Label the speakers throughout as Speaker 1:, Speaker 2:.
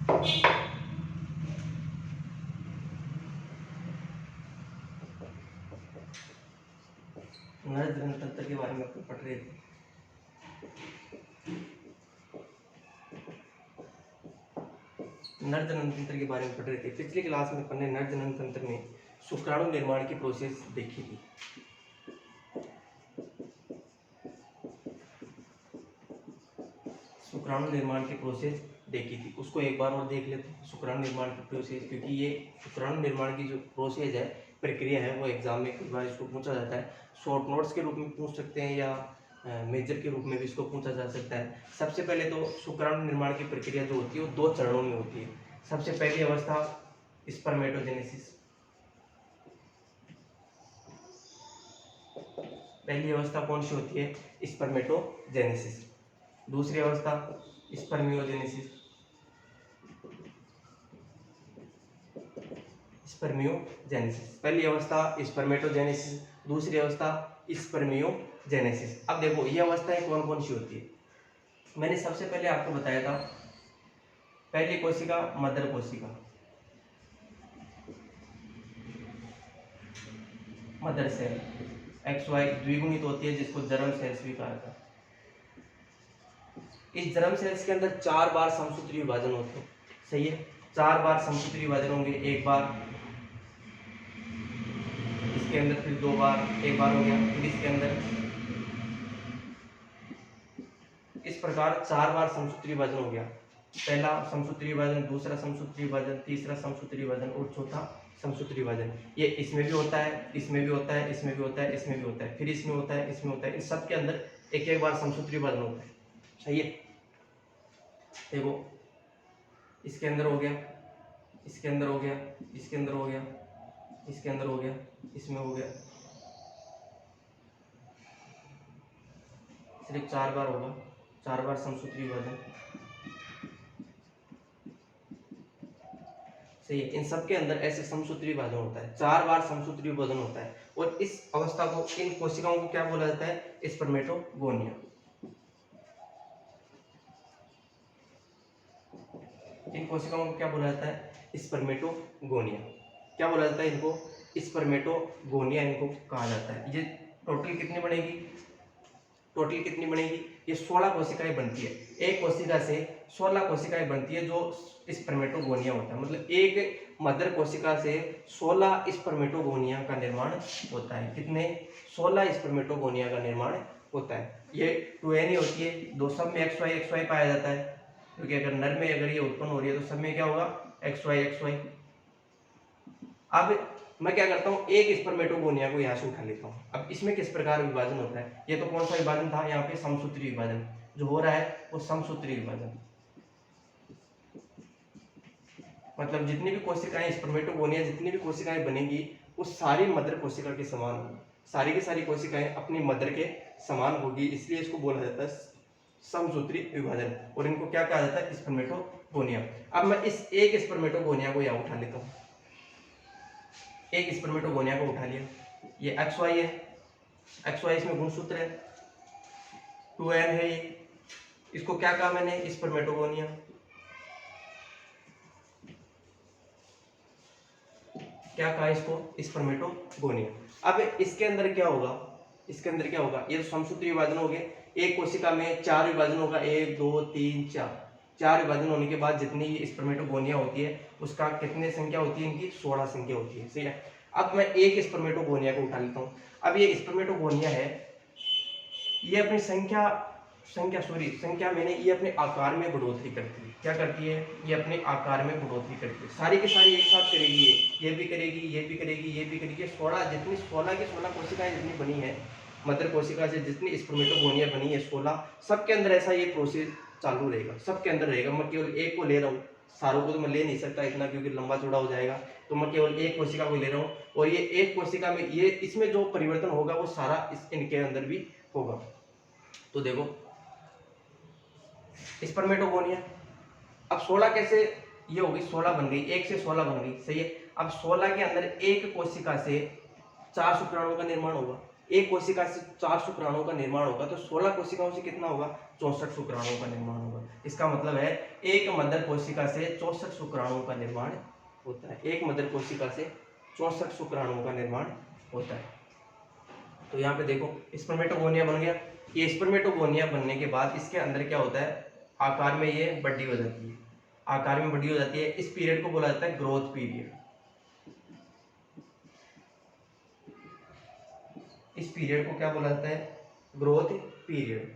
Speaker 1: नर जनन तंत्र के बारे में अपन पढ़ रहे थे। नर जनन तंत्र के बारे में पढ़ रहे थे। पिछली क्लास में अपन ने नर जनन तंत्र में शुक्राणु निर्माण की प्रोसेस देखी थी। शुक्राणु निर्माण की प्रोसेस देखी थी, उसको एक बार और देख लेते हैं। शुक्राणु निर्माण की प्रोसेस, क्योंकि ये शुक्राणु निर्माण की जो प्रोसेस है, प्रक्रिया है, वो एग्जाम में कई बार इसको पूछा जाता है। शॉर्ट नोट्स के रूप में पूछ सकते हैं या मेजर के रूप में भी इसको पूछा जा सकता है। सबसे पहले तो शुक्राणु निर्माण की प्रक्रिया जो होती है वो 2 चरणों में होती है। सबसे पहली अवस्था स्पर्मेटोजेनेसिस, पहली अवस्था कौन सी होती है? स्पर्मेटोजेनेसिस। दूसरी अवस्था स्पर्मियोजेनेसिस, स्पर्मियोजेनेसिस। पहली अवस्था स्पर्मेटोजेनेसिस, दूसरी अवस्था स्पर्मियोजेनेसिस। अब देखो ये अवस्थाएं कौन कौन सी होती है। मैंने सबसे पहले आपको बताया था, पहली कोशिका मदर कोशिका, मदर सेल XY द्विगुणित होती है, जिसको जर्म सेल्स भी कहा जाता है। इस जर्म सेल्स के अंदर 4 बार समसूत्री विभाजन होते हैं। सही है, 4 बार समसूत्री विभाजन होंगे। एक बार इसके अंदर, फिर 2 बार, एक बार हो गया, फिर इसके अंदर। इस प्रकार 4 बार समसूत्री विभाजन हो गया। पहला समसूत्री विभाजन, दूसरा समसूत्री विभाजन, तीसरा समसूत्री विभाजन और चौथा समसूत्री विभाजन। ये इसमें भी होता है, इसमें भी होता है, इसमें भी होता है, इसमें भी होता है, फिर इसमें होता है, इसमें होता है। इन सब के अंदर एक एक बार समसूत्री विभाजन होता है। सही है, देखो इसके अंदर हो गया, इसके अंदर हो गया, इसके अंदर हो गया, इसके अंदर हो गया, इसमें हो गया। सिर्फ 4 बार होगा, 4 बार समसूत्री विभाजन। सही है, इन सब के अंदर ऐसे समसूत्री विभाजन होता है, 4 बार समसूत्री विभाजन होता है। और इस अवस्था को, इन कोशिकाओं को क्या बोला जाता है? स्पर्मेटोगोनिया। इन कोशिकाओं को क्या बोला जाता है? स्पर्मेटोगोनिया। क्या बोला जाता है इनको? स्पर्मेटोगोनिया इनको कहा जाता है। ये टोटल कितनी बनेगी? टोटल कितनी बनेगी? ये 16 कोशिकाएं बनती है। एक कोशिका से 16 कोशिकाएं बनती है, जो स्पर्मेटोगोनिया होता है। मतलब एक मदर कोशिका से 16 स्पर्मेटोगोनिया का निर्माण होता है। कितने? 16 स्पर्मेटोगोनिया का निर्माण होता है। ये 2n होती है, दो सब में XY पाया जाता है, क्योंकि अगर नर में अगर ये उत्पन्न हो रही है तो सब में क्या होगा? XY। अब मैं क्या करता हूँ, एक स्पर्मेटोगोनिया को यहाँ से उठा लेता हूँ। अब इसमें किस प्रकार विभाजन होता है? ये तो कौन सा विभाजन था? यहाँ पे समसूत्री विभाजन जो हो रहा है, वो समसूत्री विभाजन। मतलब जितनी भी कोशिकाएं, स्पर्मेटोगोनिया जितनी भी कोशिकाएं बनेगी, वो सारी मदर कोशिका के समान होगी। सारी की सारी कोशिकाएं अपनी मदर के समान होगी, इसलिए इसको बोला जाता है समसूत्री विभाजन। और इनको क्या कहा जाता है? स्पर्मेटोगोनिया। अब मैं इस एक स्पर्मेटोगोनिया को यहाँ उठा लेता हूँ। एक स्पर्मेटोगोनिया को उठा लिया, ये XY है, XY इसमें गुणसूत्र है, 2n है ये। इसको क्या कहा मैंने? स्पर्मेटोगोनिया। क्या कहा इसको? स्पर्मेटोगोनिया। अब इसके अंदर क्या होगा? इसके अंदर क्या होगा? ये समसूत्री विभाजन हो गए। एक कोशिका में 4 विभाजन होगा, 1 2 3 4। 4 विभाजन होने के बाद जितनी स्पर्मेटोगोनिया होती है, उसका कितने संख्या होती है? इनकी 16 संख्या होती है। सही है, अब मैं एक स्पर्मेटोगोनिया को उठा लेता हूँ। अब ये स्पर्मेटोगोनिया है, ये अपनी संख्या मैंने ये अपने आकार में बढ़ोतरी करती है। क्या करती है? ये अपने आकार में बढ़ोतरी करती है। सारी की सारी एक साथ करेगी, ये भी करेगी, ये भी करेगी, ये भी करेगी। 16 जितनी 16 की 16 कोशिकाएं जितनी बनी है मदर कोशिका से, जितनी स्पर्मेटोगोनिया बनी है 16, सबके अंदर ऐसा ये प्रोसेस चालू रहेगा, सबके अंदर रहेगा। मैं केवल एक को ले रहा हूँ, सारों को तो मैं ले नहीं सकता इतना, क्योंकि लंबा चौड़ा हो जाएगा। तो मैं केवल एक कोशिका को ले रहा हूँ, और ये एक कोशिका में ये इसमें जो परिवर्तन होगा वो सारा इनके अंदर भी होगा। तो देखो स्पर्मेटोगोनिया, अब 16 कैसे ये होगी? 16 बन गई, 1 से 16 बन गई। सही है, अब 16 के अंदर एक कोशिका से 4 शुक्राणुओं का निर्माण होगा। एक कोशिका से 4 शुक्राणुओं का निर्माण होगा तो 16 कोशिकाओं से कितना होगा, 64 शुक्राणुओं का निर्माण होगा। इसका मतलब है एक मदर कोशिका से 64 शुक्राणुओं का निर्माण होता है। एक मदर कोशिका से 64 शुक्राणुओं का निर्माण होता है। तो यहाँ पे देखो स्पर्मेटोगोनिया बन गया। ये स्पर्मेटोगोनिया बनने के बाद इसके अंदर क्या होता है, आकार में ये बड़ी हो जाती है, आकार में बड़ी हो जाती है। इस पीरियड को बोला जाता है ग्रोथ पीरियड। इस पीरियड को क्या बोला जाता है, ग्रोथ पीरियड।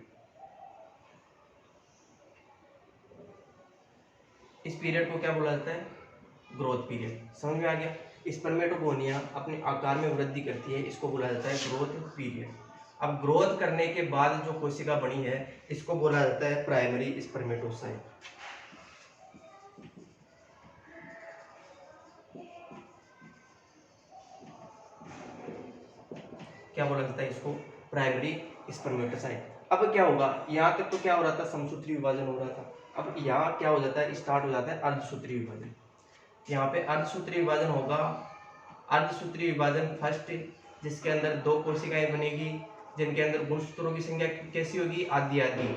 Speaker 1: इस पीरियड को क्या बोला जाता है, ग्रोथ पीरियड। समझ में आ गया। स्पर्मेटोगोनिया अपने आकार में वृद्धि करती है, इसको बोला जाता है ग्रोथ पीरियड। अब ग्रोथ करने के बाद जो कोशिका बनी है इसको बोला जाता है प्राइमरी स्पर्मेटोसाइट। क्या बोला जाता है इसको, प्राइमरी स्पर्मेटोसाइट। अब क्या होगा, यहाँ तक तो क्या हो रहा था, समसूत्री विभाजन हो रहा था। अब यहाँ क्या हो जाता है, स्टार्ट हो जाता है अर्धसूत्री विभाजन। यहाँ पे अर्धसूत्री विभाजन होगा। अर्धसूत्री विभाजन फर्स्ट, जिसके अंदर 2 कोशिकाएं बनेगी, जिनके अंदर गुणसूत्रों की संख्या कैसी होगी, आधी आधी।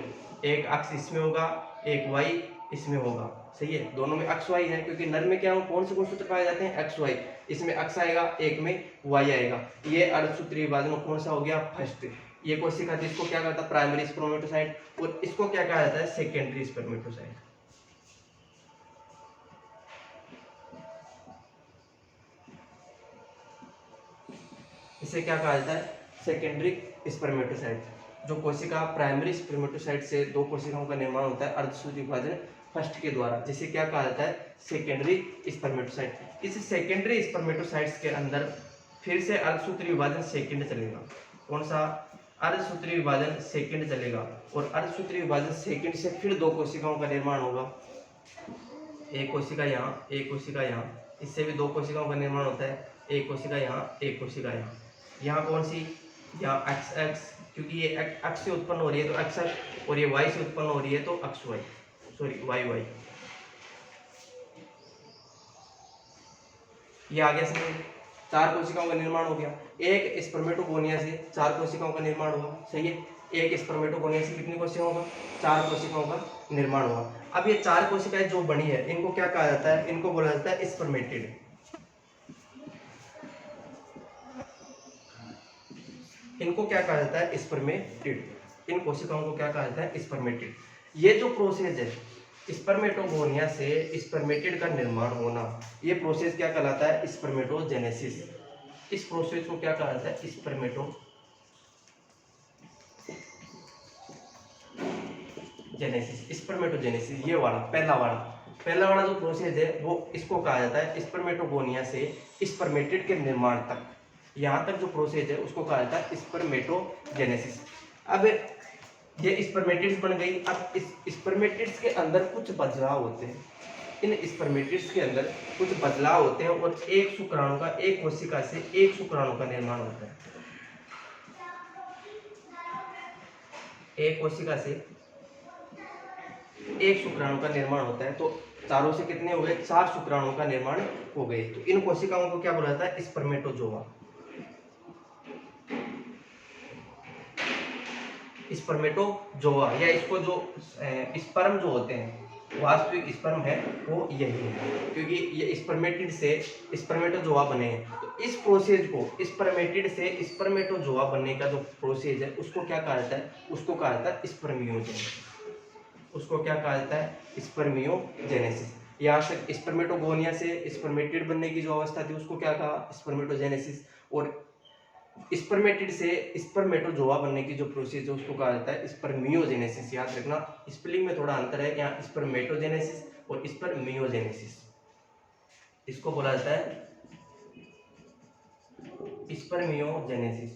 Speaker 1: एक अक्ष इसमें होगा, एक वाई इसमें होगा। सही है, दोनों में अक्ष वाई है, क्योंकि नर में क्या हो, कौन से गुणसूत्र पाए जाते हैं, एक्स वाई। इसमें अक्ष आएगा, एक में वाई आएगा। ये अर्धसूत्री विभाजन कौन सा हो गया, फर्स्ट। ये कोशिका थी, इसको क्या कहता है, प्राइमरी स्पर्मेटोसाइट, और इसको क्या कहा जाता है, सेकेंडरी स्पर्मेटोसाइट। इसे क्या कहा जाता है, सेकेंडरी स्पर्मेटोसाइट। जो कोशिका प्राइमरी स्पर्मेटोसाइट से 2 कोशिकाओं का निर्माण होता है अर्धसूत्री विभाजन फर्स्ट के द्वारा, जिसे क्या कहा जाता है, सेकेंडरी स्पर्मेटोसाइट। इस सेकेंडरी स्पर्मेटोसाइट्स के अंदर फिर से अर्धसूत्री विभाजन सेकेंड चलेगा। कौन सा, अर्धसूत्री विभाजन सेकेंड चलेगा, और अर्धसूत्री विभाजन सेकेंड से फिर 2 कोशिकाओं का निर्माण होगा। एक कोशिका यहाँ, एक कोशिका यहाँ, इससे भी 2 कोशिकाओं का निर्माण होता है। एक कोशिका यहाँ, एक कोशिका यहाँ। यहाँ कौन सी, यहाँ एक्स एक्स, क्योंकि ये एक्स से उत्पन्न हो रही है तो एक्स एक्स, और ये वाई से उत्पन्न हो रही है तो x y, sorry y y. ये आ गया समझ। 4 कोशिकाओं का निर्माण हो गया। एक स्पर्मेटोगोनिया से 4 कोशिकाओं का निर्माण हुआ। सही है, एक स्पर्मेटोगोनिया से कितनी कोशिकाओं का, 4 कोशिकाओं का निर्माण हुआ। अब ये 4 कोशिकाएं जो बनी है इनको क्या कहा जाता है, इनको बोला जाता है स्पर्मेटिड। इनको क्या कहा जाता है, स्पर्मेटिड। इन कोशिकाओं को क्या कहा जाता है, स्पर्मेटिड। ये जो प्रोसेस है स्पर्मेटोगोनिया से स्पर्मेटिड का निर्माण होना, ये प्रोसेस क्या कहलाता है, स्पर्मेटोजेनेसिस। इस प्रोसेस को क्या कहा जाता है, स्पर्मेटोजेनेसिस। स्पर्मेटोजेनेसिस ये वाला पहला वाला जो प्रोसेस है वो इसको कहा जाता है स्पर्मेटोगोनिया से स्पर्मेटिड के निर्माण तक। यहाँ तक जो प्रोसेस है उसको कहा जाता है स्पर्मेटोजेनेसिस। अब ये स्पर्मेटिड्स बन गई। अब इस स्पर्मेटिड्स के अंदर कुछ बदलाव होते हैं। इन स्पर्मेटिड्स के अंदर कुछ बदलाव होते हैं और एक शुक्राणु का, एक कोशिका से एक शुक्राणु का निर्माण होता है। एक कोशिका से एक शुक्राणु का निर्माण होता है। तो चारों से कितने हो गए, 4 शुक्राणुओं का निर्माण हो गए। तो इन कोशिकाओं को क्या बोला जाता है, स्पर्मेटोजोआ। स्पर्मेटोजोआ, या इसको जो स्पर्म जो होते हैं, वास्तविक स्पर्म है वो यही है, क्योंकि ये स्पर्मेटिड से स्पर्मेटोजोआ बने हैं। तो इस प्रोसेस को, स्पर्मेटिड से स्पर्मेटोजोआ बनने का जो प्रोसेस है उसको क्या कहा जाता है, उसको कहा जाता है स्पर्मियोजेनेसिस। उसको क्या कहा जाता है, स्पर्मियोजेनेसिस। यहाँ से स्पर्मेटोगोनिया से स्पर्मेटिड बनने की जो अवस्था थी उसको क्या कहा, स्पर्मेटोजेनेसिस। और स्पर्मेटिड से स्पर्मेटोजोआ बनने की जो प्रोसेस है उसको कहा जाता है स्पर्मियोजेनेसिस। याद रखना, स्पेलिंग में थोड़ा अंतर है, यहाँ स्पर्मेटोजेनेसिस और स्पर्मियोजेनेसिस। इसको बोला जाता है स्पर्मियोजेनेसिस।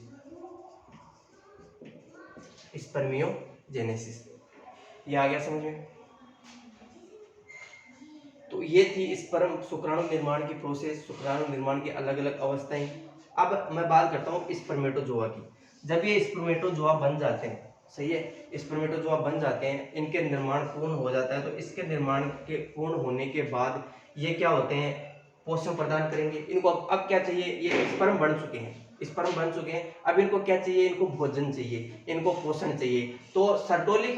Speaker 1: स्पर्मियोजेनेसिस, ये आ गया समझ में। तो ये थी स्पर्म शुक्राणु निर्माण की प्रोसेस, शुक्राणु निर्माण की अलग अलग अवस्थाएं। अब मैं बात करता हूँ स्पर्मेटोजोआ की। जब ये स्पर्मेटोजोआ बन जाते हैं, सही है, स्पर्मेटोजोआ बन जाते हैं, इनके निर्माण पूर्ण हो जाता है। तो इसके निर्माण के पूर्ण होने के बाद ये क्या होते हैं, पोषण प्रदान करेंगे। इनको अब क्या चाहिए, ये स्पर्म बन चुके हैं, स्पर्म बन चुके हैं, अब इनको क्या चाहिए, इनको भोजन चाहिए, इनको पोषण चाहिए। तो सर्टोली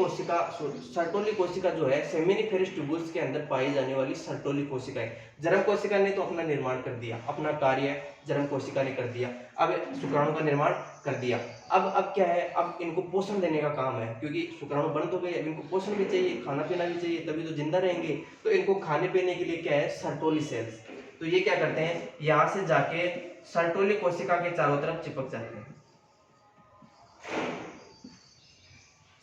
Speaker 1: कोशिका जो है सेमिनिफेरस ट्यूबुल्स के अंदर पाई जाने वाली सर्टोली कोशिका है। जर्म कोशिका ने तो अपना निर्माण कर दिया, अपना कार्य जर्म कोशिका ने कर दिया, अब शुक्राणु का निर्माण कर दिया। अब क्या है, अब इनको पोषण देने का काम है, क्योंकि शुक्राणु बन तो गए, अब इनको पोषण भी चाहिए, खाना पीना भी चाहिए, तभी तो जिंदा रहेंगे। तो इनको खाने पीने के लिए क्या है, सर्टोली सेल्स। तो ये क्या करते हैं, यहां से जाके सर्टोली कोशिका के चारों तरफ चिपक जाते हैं।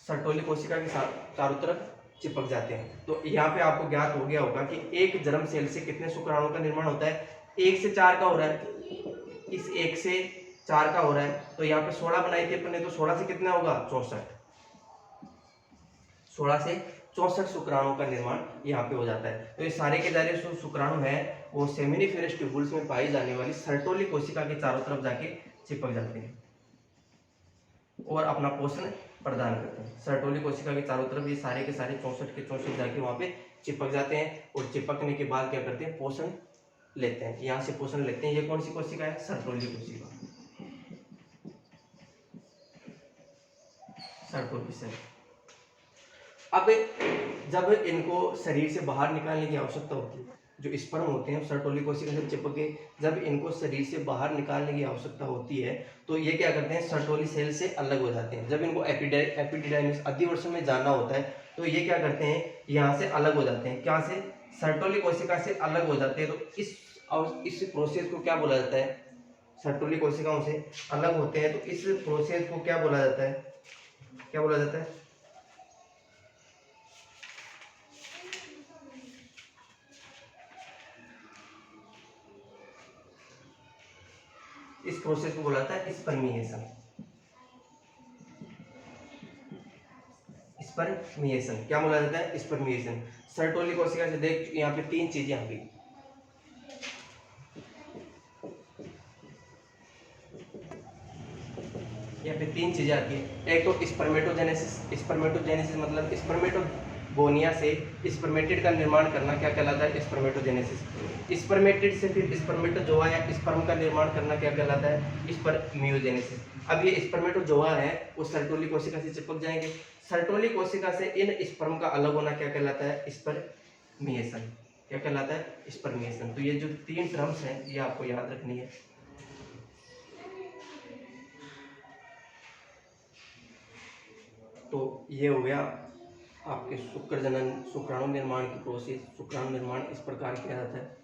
Speaker 1: सर्टोली कोशिका के साथ चारों तरफ चिपक जाते हैं। तो यहाँ पे आपको ज्ञात हो गया होगा कि एक जर्म सेल से कितने शुक्राणु का निर्माण होता है, 1 से 4 का हो रहा है, इस 1 से 4 का हो रहा है। तो यहाँ पे 16 बनाई थी अपने, तो 16 से कितना होगा, 64। 16 से 64 शुक्राणु का निर्माण यहाँ पे हो जाता है। तो ये सारे के सारे जो शुक्राणु है वो सेमिनिफेरस ट्यूबुल्स में पाई जाने वाली सर्टोली कोशिका के चारों तरफ जाके चिपक जाते हैं और अपना पोषण प्रदान करते हैं। सर्टोली कोशिका के चारों तरफ ये सारे के सारे 64 के 64 जाके वहां पे चिपक जाते हैं और चिपकने के बाद क्या करते हैं, पोषण लेते हैं, यहाँ से पोषण लेते हैं। ये कौन सी कोशिका है, सर्टोली कोशिका, सर्टोली सेल। अब जब इनको शरीर से बाहर निकालने की आवश्यकता होती है, जो स्पर्म होते हैं सर्टोली कोशिका से चिपक के जब इनको शरीर से बाहर निकालने की आवश्यकता होती है, तो ये क्या करते हैं, सर्टोली सेल से अलग हो जाते हैं। जब इनको एपिडिडाइमिस अधिवर्षण में जाना होता है, तो ये क्या करते हैं, यहाँ से अलग हो जाते हैं। क्या से, सर्टोली कोशिका से अलग हो जाते हैं। तो इस प्रोसेस को क्या बोला जाता है, सर्टोली कोशिकाओं से अलग होते हैं, तो इस प्रोसेस को क्या बोला जाता है, क्या बोला जाता है, इस प्रोसेस को बोला जाता है स्पर्मिएशन। स्पर्मिएशन क्या बोला जाता है, स्पर्मिएशन। सर्टोली कोशिका से देख, यहाँ पे 3 चीजें आ गई। यहाँ पे 3 चीजें आती है। एक तो स्पर्मेटोजेनेसिस, स्पर्मेटोजेनेसिस मतलब स्पर्मेटोगोनिया से स्पर्मेटिड का निर्माण करना क्या कहलाता है, स्पर्मेटोजेनेसिस। स्पर्मेटिड से फिर स्पर्मेटोजोआ या स्पर्म का निर्माण करना क्या कहलाता है, स्पर्मियोजेनेसिस। अब ये स्पर्मेटोजोआ है वो सर्टोली कोशिका से चिपक जाएंगे, सर्टोली कोशिका से इन स्पर्म का अलग होना क्या कहलाता है, स्पर्मिएशन। क्या कहलाता है, स्पर्मिएशन। तो ये जो 3 टर्म्स हैं ये आपको याद रखनी है। तो ये हो गया आपके शुक्र जनन, शुक्राणु निर्माण की प्रोसेस। शुक्राणु निर्माण इस प्रकार किया जाता है।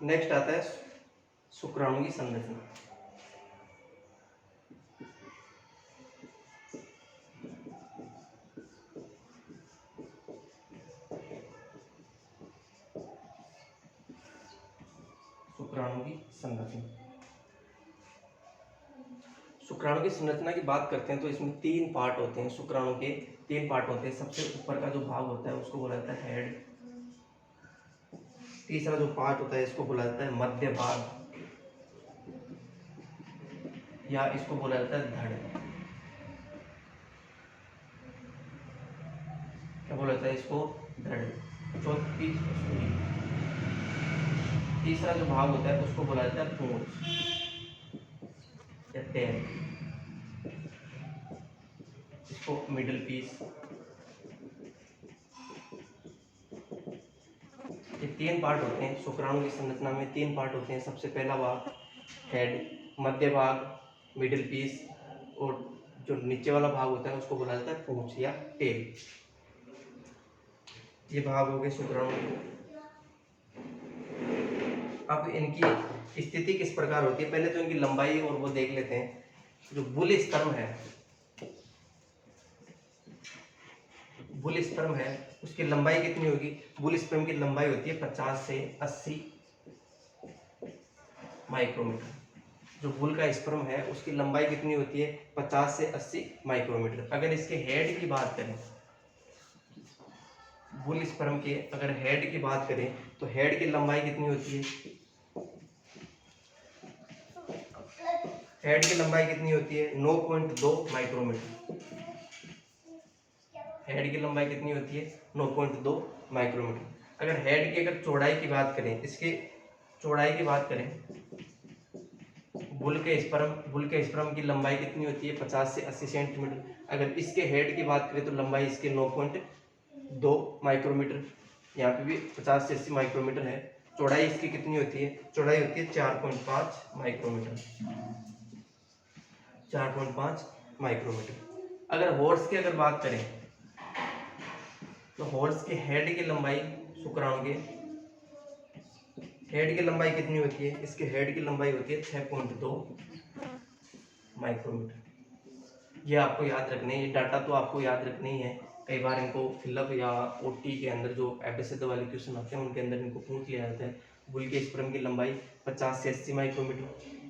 Speaker 1: नेक्स्ट आता है शुक्राणु की संरचना। शुक्राणु की संरचना, शुक्राणु की संरचना की बात करते हैं तो इसमें 3 पार्ट होते हैं। शुक्राणु के 3 पार्ट होते हैं। सबसे ऊपर का जो भाग होता है उसको बोला जाता है हेड। तीसरा जो पार्ट होता है इसको बोला जाता है मध्य भाग, या इसको बोला जाता है धड़। क्या बोला जाता है इसको, धड़। तीसरा जो भाग होता है उसको बोला जाता है पूंछ या टेल, इसको मिडिल पीस। ये 3 पार्ट होते हैं शुक्राणु की संरचना में। 3 पार्ट होते हैं। सबसे पहला भाग हेड, मध्य भाग, मिडिल पीस, और जो नीचे वाला भाग होता है उसको बोला जाता है पूंछ या टेल। ये भाग हो गए शुक्राणु के। अब इनकी स्थिति किस प्रकार होती है, पहले तो इनकी लंबाई और वो देख लेते हैं। जो बुल स्पर्म है, बुल स्पर्म है उसकी लंबाई कितनी होगी, बुल स्पर्म की लंबाई होती है 50 से 80 माइक्रोमीटर। जो बुल का स्पर्म है उसकी लंबाई कितनी होती है 50 से 80 माइक्रोमीटर। अगर इसके हेड की बात करें, बुल स्पर्म के अगर हेड की बात करें तो हेड की लंबाई कितनी होती है, हेड की लंबाई कितनी होती है 9.2 माइक्रोमीटर। हेड की लंबाई कितनी होती है 9.2 माइक्रोमीटर। अगर हेड की अगर चौड़ाई की बात करें, इसकी चौड़ाई की बात करें, बुल के स्पर्म की लंबाई कितनी होती है 50 से 80 सेंटीमीटर। अगर इसके हेड की बात करें तो लंबाई इसके 9.2 माइक्रोमीटर, यहाँ पे भी 50 से 80 माइक्रोमीटर है। चौड़ाई इसकी कितनी होती है, चौड़ाई होती है 4.5 माइक्रोमीटर, 4.5 माइक्रोमीटर। अगर हॉर्स की अगर बात करें तो हॉर्स के हेड की लंबाई, शुक्राणु के हेड की लंबाई कितनी होती है, इसके हेड की लंबाई होती है 6.2 माइक्रोमीटर। ये आपको याद रखने, ये डाटा तो आपको याद रखने ही है। कई बार इनको फिलअप या ओटी के अंदर जो एपिसोड वाले क्वेश्चन आते हैं उनके अंदर इनको पूछ लिया जाता है। बुल के स्पर्म की लंबाई 50 से 80 माइक्रोमीटर,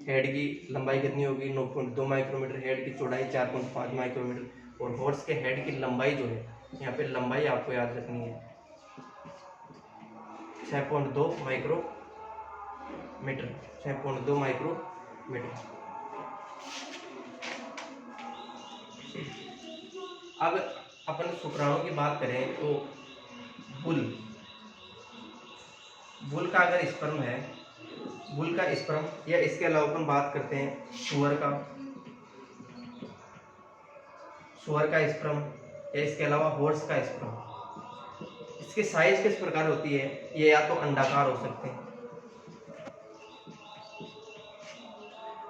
Speaker 1: हेड की लंबाई कितनी होगी 9.2 माइक्रोमीटर, हेड की चौड़ाई 4.5 माइक्रोमीटर। और हॉर्स के हेड की लंबाई जो है, यहाँ पे लंबाई आपको याद रखनी है 6.2 माइक्रोमीटर, 6.2 माइक्रोमीटर। अब अपन शुक्राणु की बात करें तो बुल का अगर स्पर्म है, बुल का स्पर्म, या इसके अलावा अपन बात करते हैं सुअर का स्पर्म, या इसके अलावा हॉर्स का स्पर्म। इसकी साइज किस प्रकार होती है, ये या तो अंडाकार हो सकते हैं,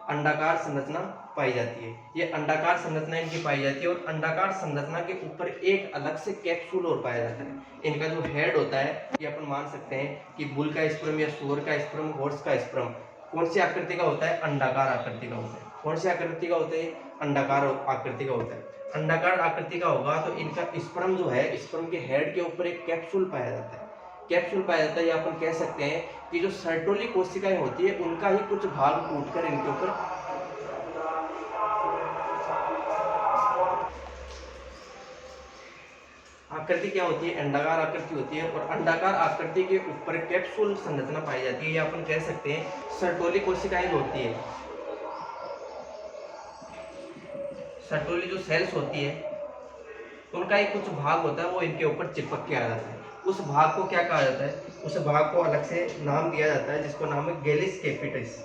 Speaker 1: अंडाकार संरचना पाई जाती है, ये अंडाकार संरचना इनकी पाई जाती है। और अंडाकार संरचना के ऊपर एक अलग से कैप्सूल और पाया जाता है। इनका जो हेड होता है, ये अपन मान सकते हैं कि बुल का स्पर्म या सुअर का स्पर्म, हॉर्स का स्पर्म कौन सी आकृति का होता है, अंडाकार आकृति का होता है। कौन सी आकृति का होता है, अंडाकार आकृति का होता है। अंडाकार आकृति का होगा तो इनका स्पर्म जो है, स्पर्म के हेड के ऊपर एक कैप्सूल पाया जाता है, कैप्सूल पाया जाता है। या अपन कह सकते हैं कि जो सर्टोली कोशिकाएं होती है उनका ही कुछ भाग टूटकर इनके ऊपर आकृति क्या होती है, अंडाकार आकृति होती है। और अंडाकार आकृति के ऊपर कैप्सूल संरचना पाई जाती है, या अपन कह सकते हैं सर्टोली कोशिकाएं होती है, सर्टोली जो सेल्स होती है उनका ही कुछ भाग होता है, वो इनके ऊपर चिपक के आ जाता है। उस भाग को क्या कहा जाता है, उस भाग को अलग से नाम दिया जाता है जिसको नाम है गैलिस कैपिटिस।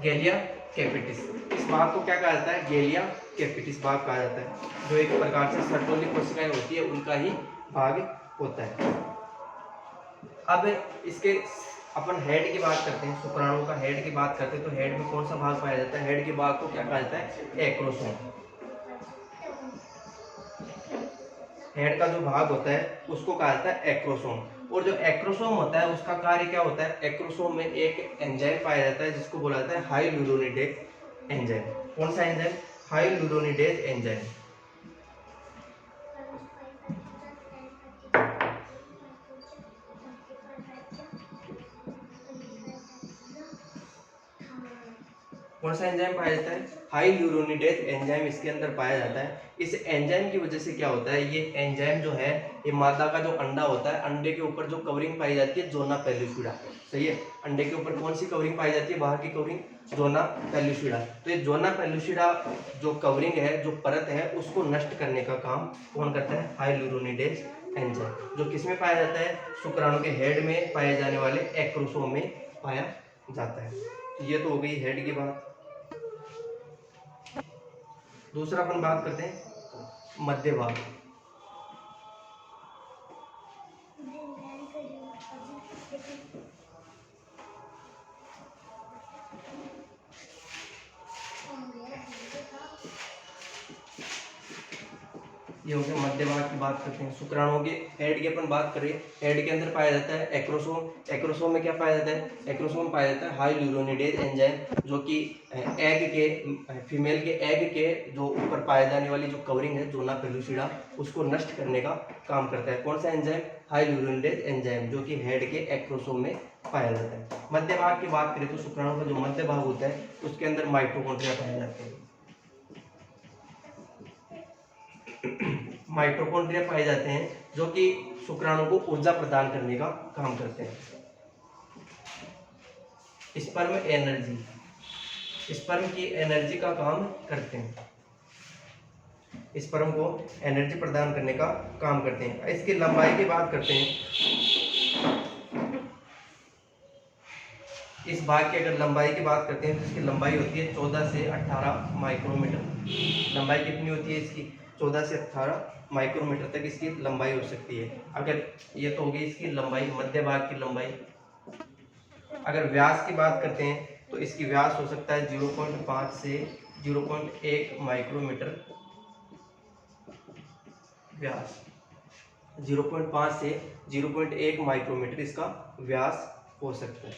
Speaker 1: गैलिया कैपिटिस, इस भाग को क्या कहा जाता है, गैलिया कैपिटिस भाग कहा जाता है, जो एक प्रकार से सर्टोली कोशिकाएं होती है उनका ही भाग होता है। अब इसके अपन हेड की बात करते हैं, शुक्राणु का हेड की बात करते हैं तो हेड में कौन सा भाग पाया जाता है, हेड के भाग को क्या कहा जाता है, एक्रोसोम। हेड का जो भाग होता है उसको कहा जाता है एक्रोसोम। और जो एक्रोसोम होता है उसका कार्य क्या होता है, एक्रोसोम में एक एंजाइम पाया जाता है जिसको बोला जाता है हाइल्यूरोनिडेज एंजाइम। कौन सा एंजाइम, हाइल्यूरोनिडेज एंजाइम। कौन सा एंजाइम पाया जाता है, हाइल्यूरोनिडेज एंजाइम इसके अंदर पाया जाता है। इस एंजाइम की वजह से क्या होता है, ये एंजाइम जो है, ये मादा का जो अंडा होता है, अंडे के ऊपर जो कवरिंग पाई जाती है जोना पेल्लुसिडा, सही है। अंडे के ऊपर कौन सी कवरिंग पाई जाती है, बाहर की कवरिंग, जोना पेल्लुसिडा। तो ये जोना पेल्लुसिडा जो कवरिंग है, जो परत है, उसको नष्ट करने का काम कौन करता है, हाइल्यूरोनिडेज एंजाइम, जो किसमें पाया जाता है, शुक्राणु के हेड में पाए जाने वाले एक्रोसोम में पाया जाता है। ये तो हो गई हेड की बात। दूसरा अपन बात करते हैं मध्य भाग। ये हो गया मध्य भाग की बात करते हैं। शुक्राणुओं के हेड की अपन बात करें, हेड के अंदर पाया जाता है एक्रोसोम। एक्रोसोम में क्या पाया जाता है? एक्रोसोम पाया जाता है हाई ल्यूरोनिडेज एंजाइम, जो कि एग के फीमेल के एग के जो ऊपर पाए जाने वाली जो कवरिंग है जोना पेलुसिडा, उसको नष्ट करने का काम करता है। कौन सा एंजाइम? हाई ल्यूरोनिडेज एंजाइम, जो कि हेड के एक्रोसोम में पाया जाता है। मध्य भाग की बात करें तो शुक्राणु का जो मध्य भाग होता है उसके अंदर माइटोकॉन्ड्रिया पाए जाते हैं। माइटोकॉन्ड्रिया पाए जाते हैं जो कि शुक्राणु को ऊर्जा प्रदान करने का काम करते हैं। स्पर्म एनर्जी, स्पर्म की एनर्जी का काम करते हैं, स्पर्म को एनर्जी प्रदान करने का काम करते हैं। इसकी लंबाई की बात करते हैं, इस भाग की अगर लंबाई की बात करते हैं तो इसकी लंबाई होती है 14 से 18 माइक्रोमीटर। लंबाई कितनी होती है इसकी? 14 से 18 माइक्रोमीटर तक इसकी लंबाई हो सकती है। अगर ये तो होगी इसकी लंबाई, मध्य भाग की लंबाई। अगर व्यास की बात करते हैं तो इसकी व्यास हो सकता है 0.5 से 0.1 माइक्रोमीटर व्यास। 0.5 से 0.1 माइक्रोमीटर इसका व्यास हो सकता है।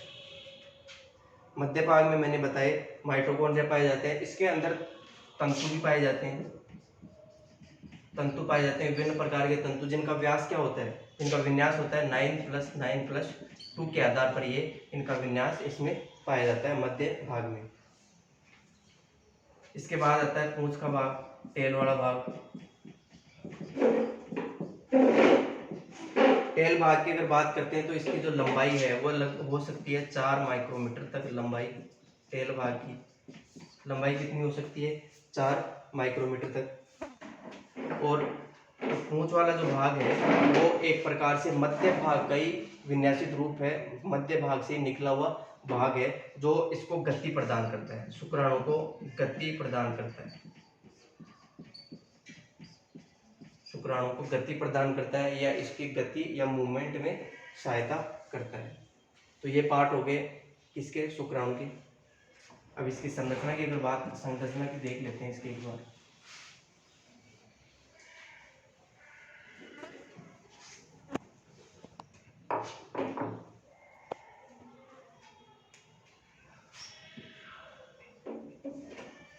Speaker 1: मध्य भाग में मैंने बताए माइटोकॉन्ड्रिया पाए जाते हैं। इसके अंदर तंतु भी पाए जाते हैं, तंतु पाए जाते हैं, विभिन्न प्रकार के तंतु, जिनका व्यास क्या होता है? इनका विन्यास होता है 9+9+2 के आधार पर ये इनका विन्यास इसमें पाया जाता है मध्य भाग में। इसके बाद आता है पूंछ का भाग, टेल वाला भाग। टेल भाग की अगर बात करते हैं तो इसकी जो लंबाई है वो हो सकती है 4 माइक्रोमीटर तक लंबाई। टेल भाग की लंबाई कितनी हो सकती है? 4 माइक्रोमीटर तक। और पूंछ वाला जो भाग है वो एक प्रकार से मध्य भाग का ही विन्यासित रूप है, मध्य भाग से निकला हुआ भाग है जो इसको गति प्रदान करता है, शुक्राणु को गति प्रदान करता है, शुक्राणु को गति प्रदान करता है या इसकी गति या मूवमेंट में सहायता करता है। तो ये पार्ट हो गए इसके शुक्राणु के। अब इसकी संरचना की अगर बात, संरचना की देख लेते हैं इसके एक बार।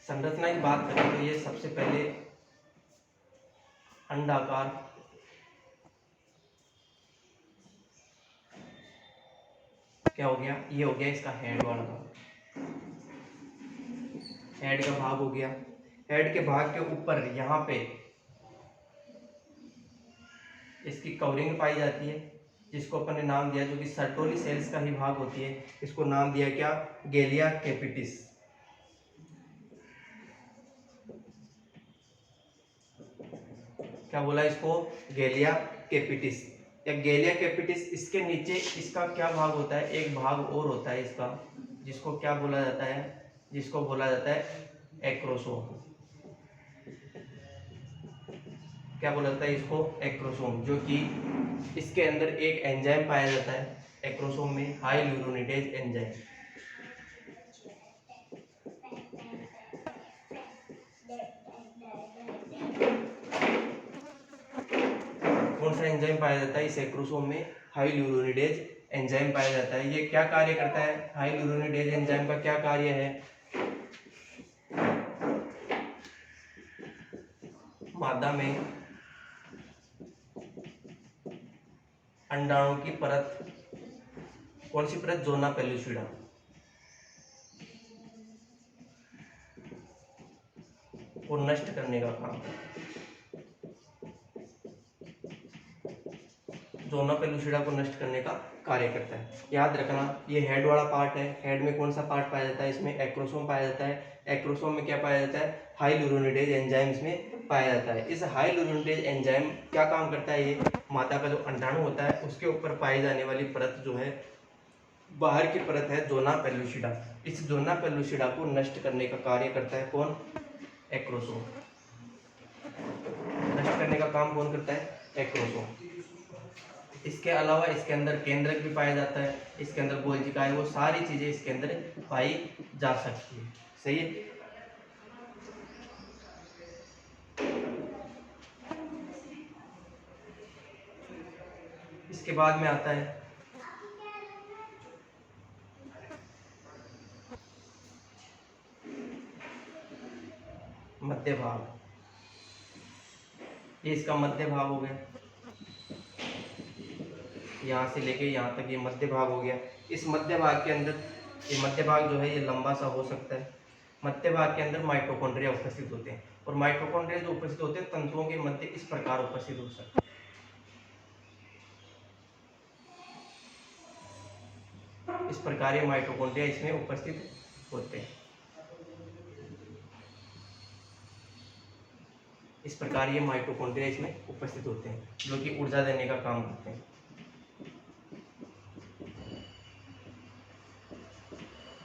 Speaker 1: संरचना की बात करें तो ये सबसे पहले अंडाकार क्या हो गया? ये हो गया इसका हेड वाला भाग, हेड का भाग हो गया। हेड के भाग के ऊपर यहाँ पे इसकी कवरिंग पाई जाती है, जिसको अपन ने नाम दिया, जो कि सर्टोली सेल्स का ही भाग होती है, इसको नाम दिया क्या? गेलिया कैपिटिस। क्या बोला इसको? गेलिया कैपिटिस या गेलिया कैपिटिस। इसके नीचे इसका क्या भाग होता है? एक भाग और होता है इसका, जिसको क्या बोला जाता है? जिसको बोला जाता है एक्रोसोम। क्या बोला जाता है इसको? एक्रोसोम, जो कि इसके अंदर एक एंजाइम पाया जाता है एक्रोसोम में, हाई ल्यूरोनिडेज एंजाइम। कौन सा एंजाइम पाया जाता है इस एक्रोसोम में? हाई ल्यूरोनिडेज एंजाइम पाया जाता है। ये क्या कार्य करता है? हाई ल्यूरोनिडेज एंजाइम का क्या कार्य है? मादा में अंडाणु की परत, कौन सी परत? जोना पेलुसिडा, को नष्ट करने का काम, जोना पेलुसिडा को नष्ट करने का कार्य करता है। याद रखना, ये हेड वाला पार्ट है। हेड में कौन सा पार्ट पाया जाता है? इसमें एक्रोसोम पाया जाता है। एक्रोसोम में क्या पाया जाता है? हाई ल्यूरोनिडेज एंजाइम इसमें पाया जाता है। इस हाई ल्यूरोनिडेज एंजाइम क्या काम करता है? ये मादा का जो अंडाणु होता है उसके ऊपर पाई जाने वाली परत जो है, बाहर की परत है जोना पेलुसिडा, इस जोना पेलुसिडा को नष्ट करने का कार्य करता है कौन? एक्रोसोम। नष्ट करने का काम कौन करता है? एक्रोसोम। इसके अलावा इसके अंदर केंद्रक भी पाया जाता है, इसके अंदर गोल्जिकाएं, वो सारी चीजें इसके अंदर पाई जा सकती है। सही है। इसके बाद में आता है मध्य भाग। ये इसका मध्य भाग हो गया, यहाँ से लेके यहाँ तक ये मध्य भाग हो गया। इस मध्य भाग के अंदर, ये मध्य भाग जो है ये लंबा सा हो सकता है। मध्य भाग के अंदर माइटोकॉन्ड्रिया उपस्थित होते हैं, और माइटोकॉन्ड्रिया जो उपस्थित होते हैं तंतुओं के मध्य इस प्रकार उपस्थित हो सकते हैं। इस प्रकार ये माइटोकॉन्ड्रिया इसमें उपस्थित होते हैं। इस प्रकार ये माइटोकॉन्ड्रिया इसमें उपस्थित होते हैं, जो कि ऊर्जा देने का काम करते हैं।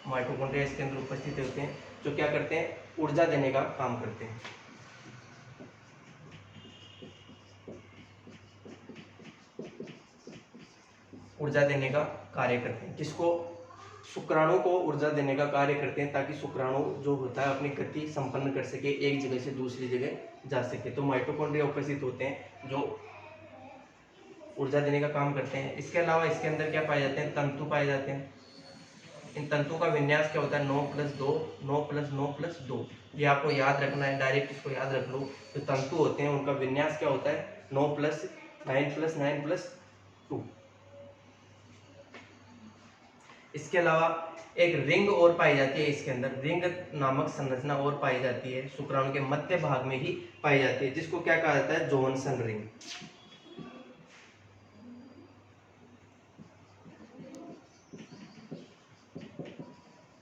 Speaker 1: माइटोकॉन्ड्रिया इसके अंदर उपस्थित होते हैं, जो क्या करते हैं, ऊर्जा देने का काम करते हैं। ऊर्जा देने का कार्य करते हैं, किसको, शुक्राणु को ऊर्जा देने का कार्य करते हैं, ताकि शुक्राणु जो होता है अपनी गति संपन्न कर सके, एक जगह से दूसरी जगह जा सके। तो माइटोकॉन्ड्रिया उपस्थित होते हैं जो ऊर्जा देने का काम करते हैं। इसके अलावा इसके अंदर क्या पाए जाते हैं, तंतु पाए जाते हैं। इन तंतुओं का विन्यास क्या होता है, 9+2, 9+9+2। ये आपको याद रखना है, डायरेक्ट इसको याद रख लो। जो तंतु होते हैं उनका विन्यास क्या होता है, 9+9+9+2। इसके अलावा एक रिंग और पाई जाती है, इसके अंदर रिंग नामक संरचना और पाई जाती है, शुक्राणु के मध्य भाग में ही पाई जाती है, जिसको क्या कहा जाता है, जोहानसन रिंग।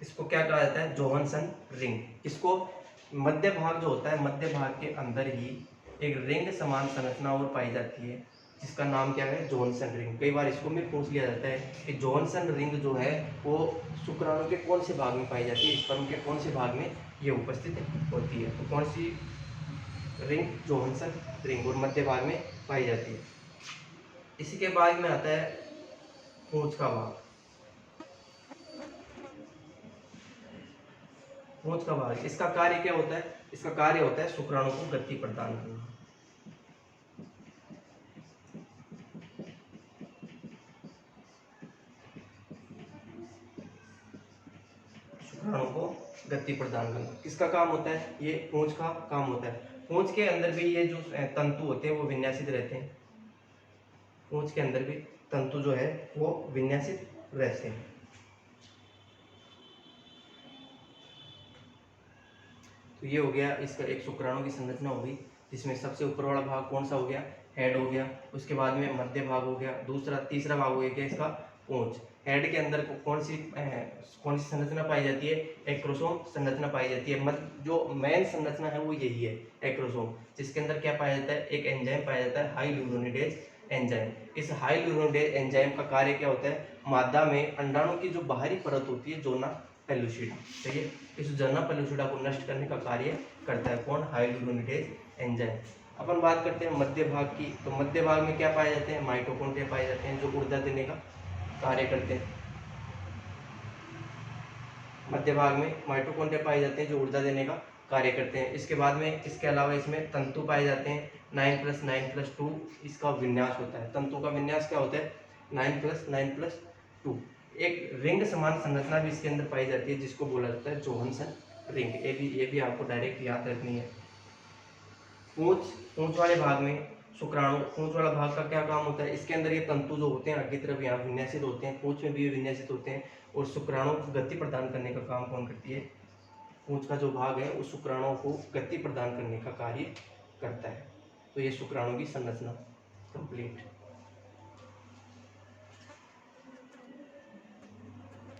Speaker 1: इसको क्या कहा जाता है, जोहानसन रिंग। इसको मध्य भाग जो होता है, मध्य भाग के अंदर ही एक रिंग समान संरचना और पाई जाती है, जिसका नाम क्या है, जोहानसन रिंग। कई बार इसको भी पूछ लिया जाता है कि जोहानसन रिंग जो है वो शुक्राणु के कौन से भाग में पाई जाती है, स्पर्म के कौन से भाग में ये उपस्थित होती है। तो कौन सी रिंग, जोहानसन रिंग, और मध्य भाग में पाई जाती है। इसी के बाद में आता है पूंछ का भाग। पूंछ का भाग, इसका कार्य क्या होता है, इसका कार्य होता है शुक्राणु को गति प्रदान करना। शुक्राणु को गति प्रदान करना किसका काम होता है, ये पूंछ का काम होता है। पूंछ के अंदर भी ये जो तंतु होते हैं वो विन्यासित रहते हैं। पूंछ के अंदर भी तंतु जो है वो विन्यासित रहते हैं। तो ये हो गया इसका एक शुक्राणु की संरचना होगी, जिसमें सबसे ऊपर वाला भाग कौन सा हो गया, हेड हो गया। उसके बाद में मध्य भाग हो गया, तीसरा भाग हो गया इसका पूंछ। हेड के अंदर कौन सी संरचना पाई जाती है, एक्रोसोम संरचना पाई जाती है। जो मेन संरचना है वो यही है, एक्रोसोम, जिसके अंदर क्या पाया जाता है, एक एंजाइम पाया जाता है, हाई ल्यूरोनिडेज एंजाइम। इस हाई ल्यूरोनिडेज एंजाइम का कार्य क्या होता है, मादा में अंडाणु की जो बाहरी परत होती है, जोना पेलुसिडा, चाहिए, इस जोना पेलुसिडा को नष्ट करने का कार्य करता है कौन, हाई ल्यूरोनिडेज एंजाइम। अपन बात करते हैं मध्य भाग की। तो मध्य भाग में क्या पाए जाते हैं, माइटोकॉन्ड्रिया पाए जाते हैं, जो ऊर्जा देने का कार्य करते हैं। मध्य भाग में माइटोकॉन्ड्रिया पाए जाते हैं, जो ऊर्जा देने का कार्य करते हैं। इसके बाद में, इसके अलावा इसमें तंतु पाए जाते हैं, 9+9+2 इसका विन्यास होता है। तंतु का विन्यास क्या होता है, 9+9+2। एक रिंग समान संरचना भी इसके अंदर पाई जाती है, जिसको बोला जाता है जोहानसन रिंग। ये भी आपको डायरेक्ट याद रखनी है। पूंछ वाले भाग में शुक्राणु, पूंछ वाला भाग का क्या काम होता है, इसके अंदर ये तंतु जो होते हैं आगे की तरफ यहाँ विन्यासित होते हैं, पूंछ में भी ये विन्यासित होते हैं, और शुक्राणु को गति प्रदान करने का काम कौन करती है, पूंछ का जो भाग है उस शुक्राणुओं को गति प्रदान करने का कार्य करता है। तो ये शुक्राणु की संरचना कंप्लीट।